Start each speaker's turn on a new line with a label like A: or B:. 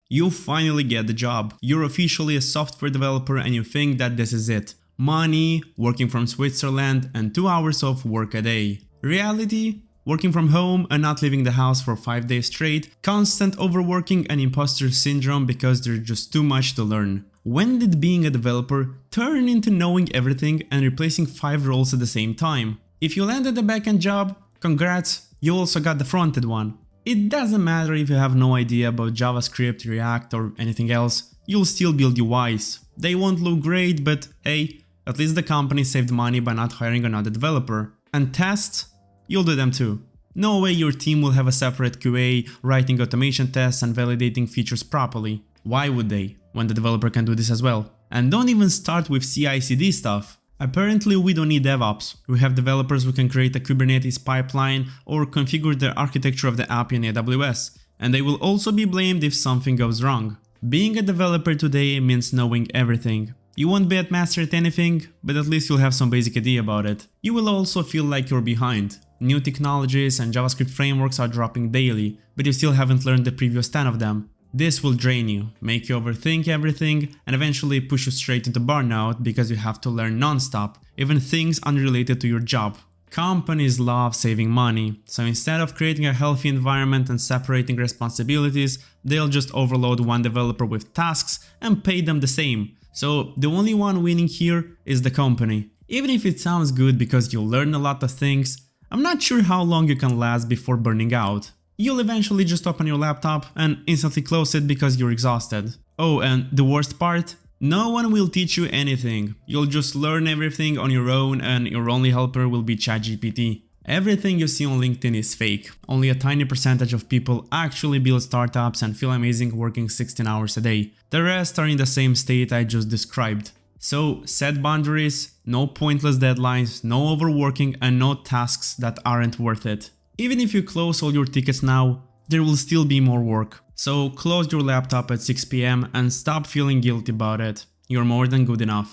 A: You finally get the job. You're officially a software developer and you think that this is it. Money, working from Switzerland, and 2 hours of work a day. Reality? Working from home and not leaving the house for 5 days straight, constant overworking and imposter syndrome because there's just too much to learn. When did being a developer turn into knowing everything and replacing 5 roles at the same time? If you landed the backend job, congrats, you also got the frontend one. It doesn't matter if you have no idea about JavaScript, React or anything else, you'll still build UIs. They won't look great, but hey, at least the company saved money by not hiring another developer. And tests? You'll do them too. No way your team will have a separate QA writing automation tests and validating features properly. Why would they, when the developer can do this as well? And don't even start with CI/CD stuff. Apparently we don't need DevOps. We have developers who can create a Kubernetes pipeline or configure the architecture of the app in AWS, and they will also be blamed if something goes wrong. Being a developer today means knowing everything. You won't be at master at anything, but at least you'll have some basic idea about it. You will also feel like you're behind. New technologies and JavaScript frameworks are dropping daily, but you still haven't learned the previous 10 of them. This will drain you, make you overthink everything, and eventually push you straight into burnout because you have to learn non-stop, even things unrelated to your job. Companies love saving money, so instead of creating a healthy environment and separating responsibilities, they'll just overload one developer with tasks and pay them the same. So the only one winning here is the company. Even if it sounds good because you'll learn a lot of things, I'm not sure how long you can last before burning out. You'll eventually just open your laptop and instantly close it because you're exhausted. Oh, and the worst part? No one will teach you anything. You'll just learn everything on your own and your only helper will be ChatGPT. Everything you see on LinkedIn is fake. Only a tiny percentage of people actually build startups and feel amazing working 16 hours a day. The rest are in the same state I just described. So set boundaries, no pointless deadlines, no overworking and no tasks that aren't worth it. Even if you close all your tickets now, there will still be more work. So close your laptop at 6 PM and stop feeling guilty about it. You're more than good enough.